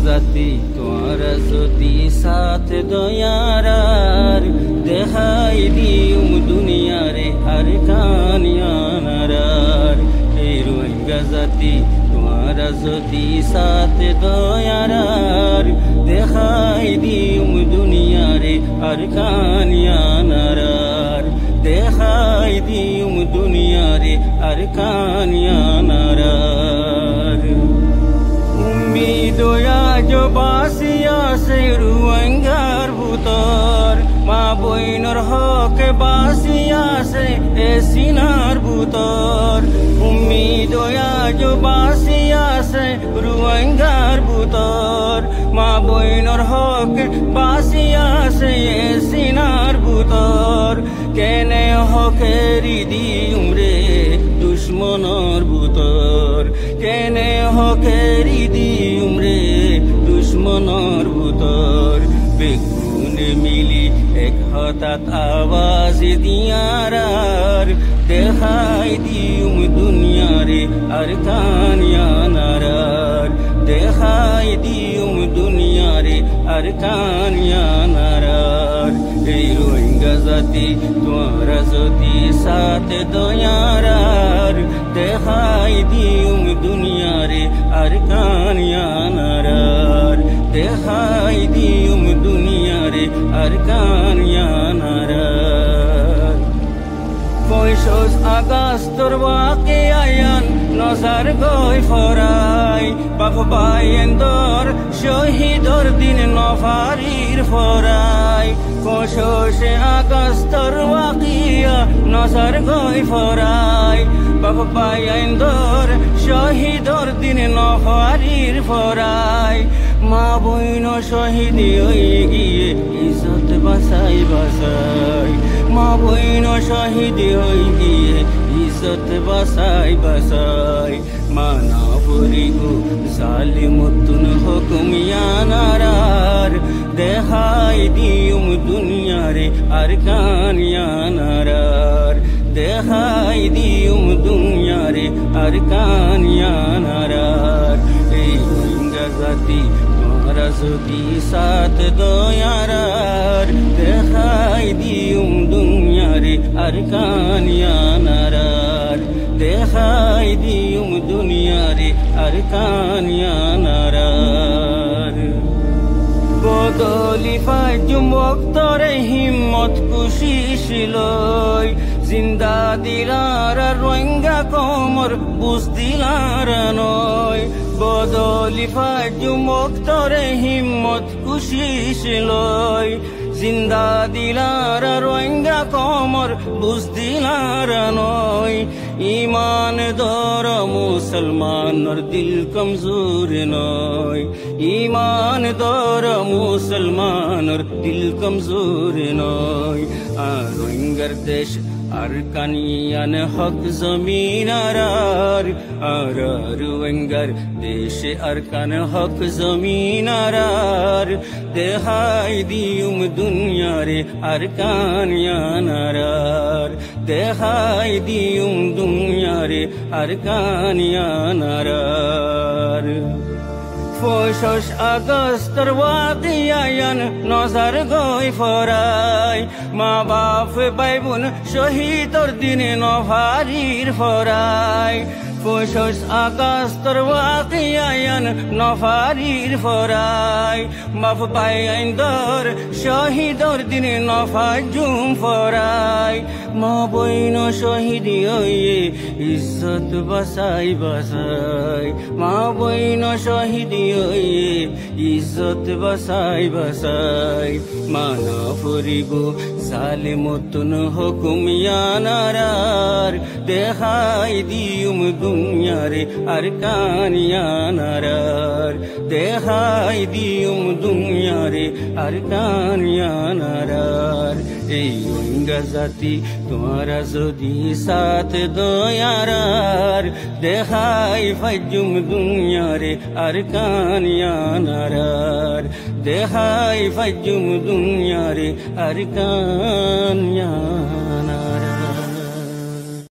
জাতি তোমারা যদি সাথ দয়ারার দেখাই দিউম দুনিয়ারে আর কানিয়ানারার এই রোহিঙ্গা জাতি তোমারা যদি সাথ দয়ারার দেখাই দিউম দুনিয়ারে আর কানিয়ানারার দেখাই দিউম দুনিয়ারে আর কানিয়ানারার উম্মিদয়া জবাসিয়া সে রোহিঙ্গার ভুতর মা বইনর হক বাসিয়া সে এ সিনার ভুতর উম্মিদয়া জবাসিয়া সে রোহিঙ্গার ভুতর মা বইনর হক বাসিয়া সে এ সিনার ভুতর কেনে হকেরি দিউম রে দুশ্মনর ভুতর কেনে হকেরি দিউম রে দুশ্মনর ভুতর বেগুনে মিলি এক হঠাৎ আওয়াজ দিয়ারার দেখাই দিউম দুনিয়ারে আর কানিয়ানারার দেখাই দিউম দুনিয়ারে আর কানিয়ানারার এই রোহিঙ্গা জাতি তোমারা যদি সাথ দয়ারার দেখাই দিউম দুনিয়ারে আর কানিয়ানারার দেখাই দিউম দুনিয়ারে আর কানিয়ানারার 25 আগস্টর ওয়াকে আয়ান নজর গই ফরাই বাপ বাইন্দর শহীদর দিন নফারির ফরাই 25 আগস্টর ওয়াকিয়া নজর গই ফরাই বাপ বাইন্দর শহীদর দিন নফারির ফরাই মা বইন শহীদ হয়ে গিয়ে ইজ্জত বাসাই বাসাই মা বইন শহীদ হয়ে গিয়ে ইজ্জত বাসাই বাসাই মানা পরিগো জালিমতুন হুকুমিয়ানারার দেখাই দিউম দুনিয়ারে আর কানিয়ানারার দেখাই দিউম দুনিয়ারে আর কানিয়ানারার এই রোহিঙ্গা জাতি তোমারা যদি সাথ দয়ারার দেখাই দিউম দুনিয়ারে আর কানিয়ানারার দেখাই দিউম দুনিয়ারে আর কানিয়ানারার বদলি ফাজুম ওক্তরে হিম্মত কুশিশিলই জিন্দা দিলার রোহিঙ্গা কোমর বুঝ দিলার নয় বদলি ফাজুম ওক্তরে হিম্মত কুশিশিলই জিন্দা দিলার রোহিঙ্গা কোমর বুঝ দিলার নয় ইমান দর মুসলমানর দিল কমজোর নয় ইমান দর মুসলমানর দিল কমজোর নয় আর রোহিঙ্গার দেশ আর কানিয়ান হক জমিনারার আর রোহিঙ্গার দেশে আর কান হক জমিনারার দেখাই দিউম দুনিয়ারে আর কানিয়ানারার দেখাই দিউম দুনিয়ারে আর কানিয়ানারার 25 আগস্টর ওয়াকিয়ান নজর গই ফরাই মা বাপ ভাই বোন শহীদর দিনে নভারির ফরাই 25 আগস্টর ওয়াকিয়ান নভারির ফরাই বাপ বাইন্দর শহীদর দিনে নফাজুম ফরাই মা বইন শহীদ হয়ে ইজ্জত বাসাই বাসাই মা বইন শহীদ হয়ে ইজ্জত বাসাই বাসাই মানা ফরিব জালিমতুন হুকুমিয়ানারার দেখাই দিউম দুনিয়ারে আর কানিয়ানারার দেখাই দিউম দুনিয়ারে আর কানিয়ানারার এই রোহিঙ্গা জাতি তোমারা যদি সাথ দয়ারার দেখাই ফাজুম দুনিয়ারে আর কানিয়ানারার দেখাই ফাজুম দুনিয়ারে আর কানিয়ানারার